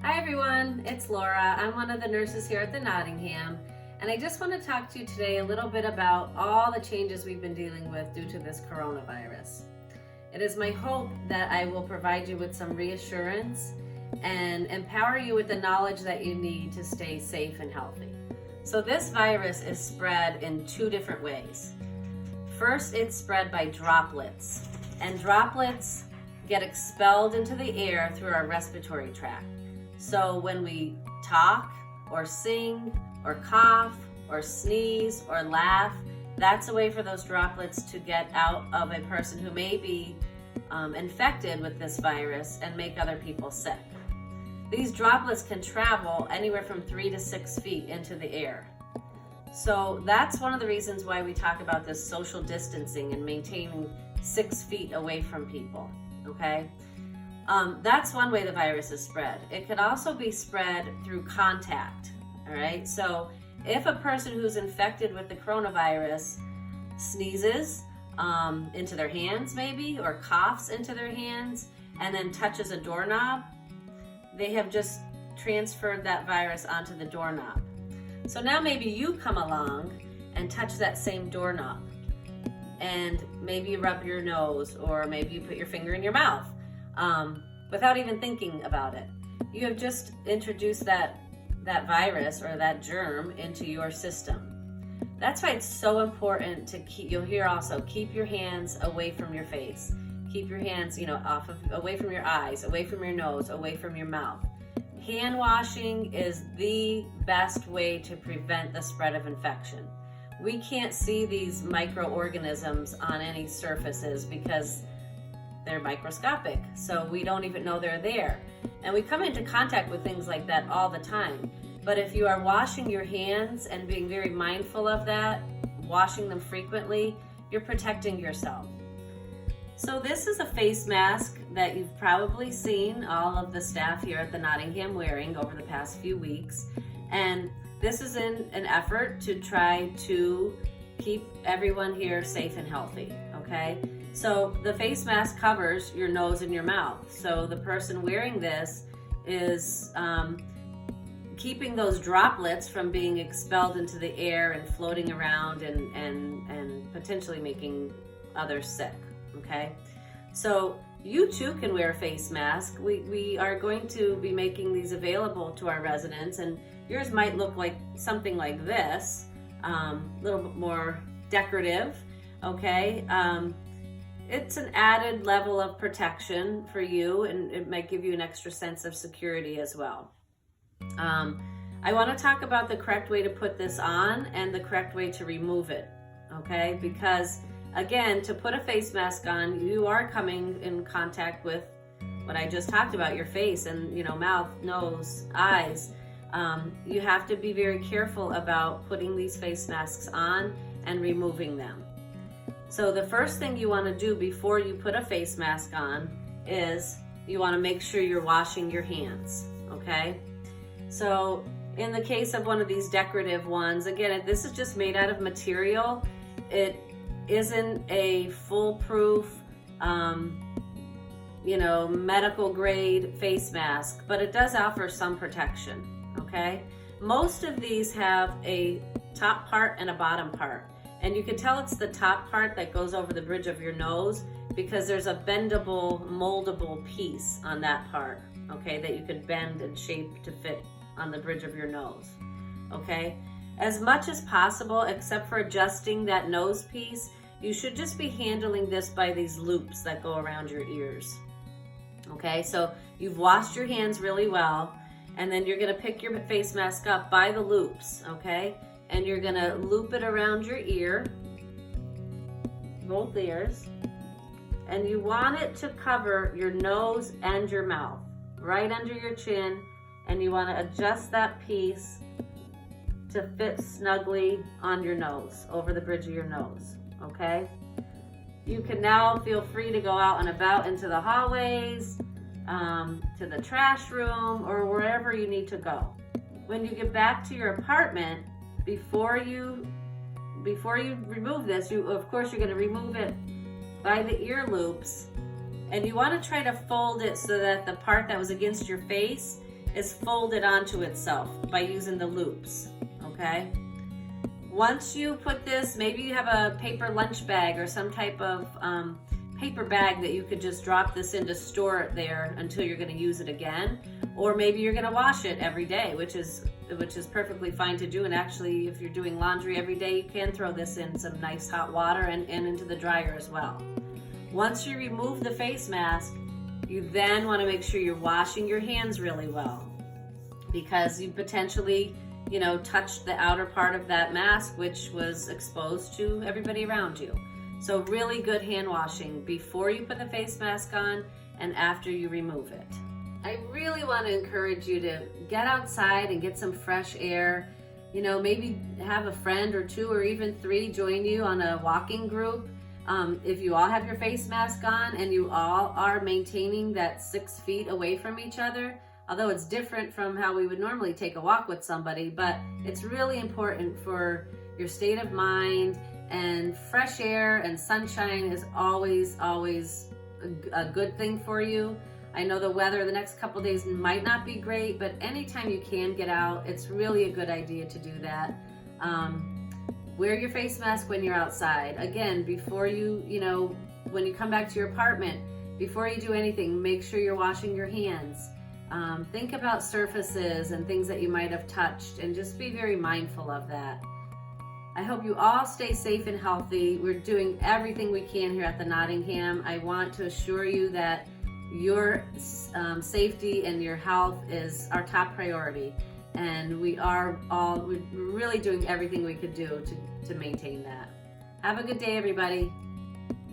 Hi everyone, it's Laura. I'm one of the nurses here at the Nottingham, and I just want to talk to you today a little bit about all the changes we've been dealing with due to this coronavirus. It is my hope that I will provide you with some reassurance and empower you with the knowledge that you need to stay safe and healthy. So this virus is spread in two different ways. First, it's spread by droplets, and droplets get expelled into the air through our respiratory tract. So when we talk or sing or cough or sneeze or laugh, that's a way for those droplets to get out of a person who may be infected with this virus and make other people sick. These droplets can travel anywhere from 3 to 6 feet into the air. So that's one of the reasons why we talk about this social distancing and maintaining 6 feet away from people, okay? That's one way the virus is spread. It could also be spread through contact, all right? So if a person who's infected with the coronavirus sneezes into their hands maybe, or coughs into their hands, and then touches a doorknob, they have just transferred that virus onto the doorknob. So now maybe you come along and touch that same doorknob, and maybe you rub your nose, or maybe you put your finger in your mouth without even thinking about it. You have just introduced that virus or that germ into your system. That's why it's so important to keep, you'll hear also, keep your hands away from your face. Keep your hands, away from your eyes, away from your nose, away from your mouth. Hand washing is the best way to prevent the spread of infection. We can't see these microorganisms on any surfaces because they're microscopic, so we don't even know they're there. And we come into contact with things like that all the time. But if you are washing your hands and being very mindful of that, washing them frequently, you're protecting yourself. So this is a face mask that you've probably seen all of the staff here at the Nottingham wearing over the past few weeks. And this is in an effort to try to keep everyone here safe and healthy, okay? So the face mask covers your nose and your mouth. So the person wearing this is keeping those droplets from being expelled into the air and floating around and potentially making others sick, okay? So you too can wear a face mask. We are going to be making these available to our residents, and yours might look like something like this, a little bit more decorative, okay? It's an added level of protection for you, and it might give you an extra sense of security as well. I want to talk about the correct way to put this on and the correct way to remove it, okay? Because again, to put a face mask on, you are coming in contact with what I just talked about, your face and, mouth, nose, eyes. You have to be very careful about putting these face masks on and removing them. So the first thing you want to do before you put a face mask on is you want to make sure you're washing your hands, okay? So in the case of one of these decorative ones, again, this is just made out of material. It isn't a foolproof, medical grade face mask, but it does offer some protection, okay? Most of these have a top part and a bottom part. And you can tell it's the top part that goes over the bridge of your nose because there's a bendable, moldable piece on that part, okay, that you could bend and shape to fit on the bridge of your nose, okay? As much as possible, except for adjusting that nose piece, you should just be handling this by these loops that go around your ears, okay? So you've washed your hands really well, and then you're gonna pick your face mask up by the loops, okay? And you're gonna loop it around your ear, both ears, and you want it to cover your nose and your mouth, right under your chin, and you wanna adjust that piece to fit snugly on your nose, over the bridge of your nose, okay? You can now feel free to go out and about into the hallways, to the trash room, or wherever you need to go. When you get back to your apartment, before you remove this, of course you're going to remove it by the ear loops, and you want to try to fold it so that the part that was against your face is folded onto itself by using the loops, okay? Once you put this, maybe you have a paper lunch bag or some type of paper bag that you could just drop this in to store it there until you're going to use it again. Or maybe you're going to wash it every day, which is perfectly fine to do. And actually, if you're doing laundry every day, you can throw this in some nice hot water and into the dryer as well. Once you remove the face mask, you then want to make sure you're washing your hands really well, because you potentially, touched the outer part of that mask, which was exposed to everybody around you. So really good hand washing before you put the face mask on and after you remove it. I really want to encourage you to get outside and get some fresh air. Maybe have a friend or two or even three join you on a walking group. If you all have your face mask on and you all are maintaining that 6 feet away from each other, although it's different from how we would normally take a walk with somebody, but it's really important for your state of mind, and fresh air and sunshine is always a good thing for you. I know the weather the next couple days might not be great, but anytime you can get out, it's really a good idea to do that. Wear your face mask when you're outside. Again, before when you come back to your apartment, before you do anything, make sure you're washing your hands. Think about surfaces and things that you might have touched, and just be very mindful of that. I hope you all stay safe and healthy. We're doing everything we can here at the Nottingham. I want to assure you that your safety and your health is our top priority, and we're really doing everything we could do to maintain that. Have a good day, everybody.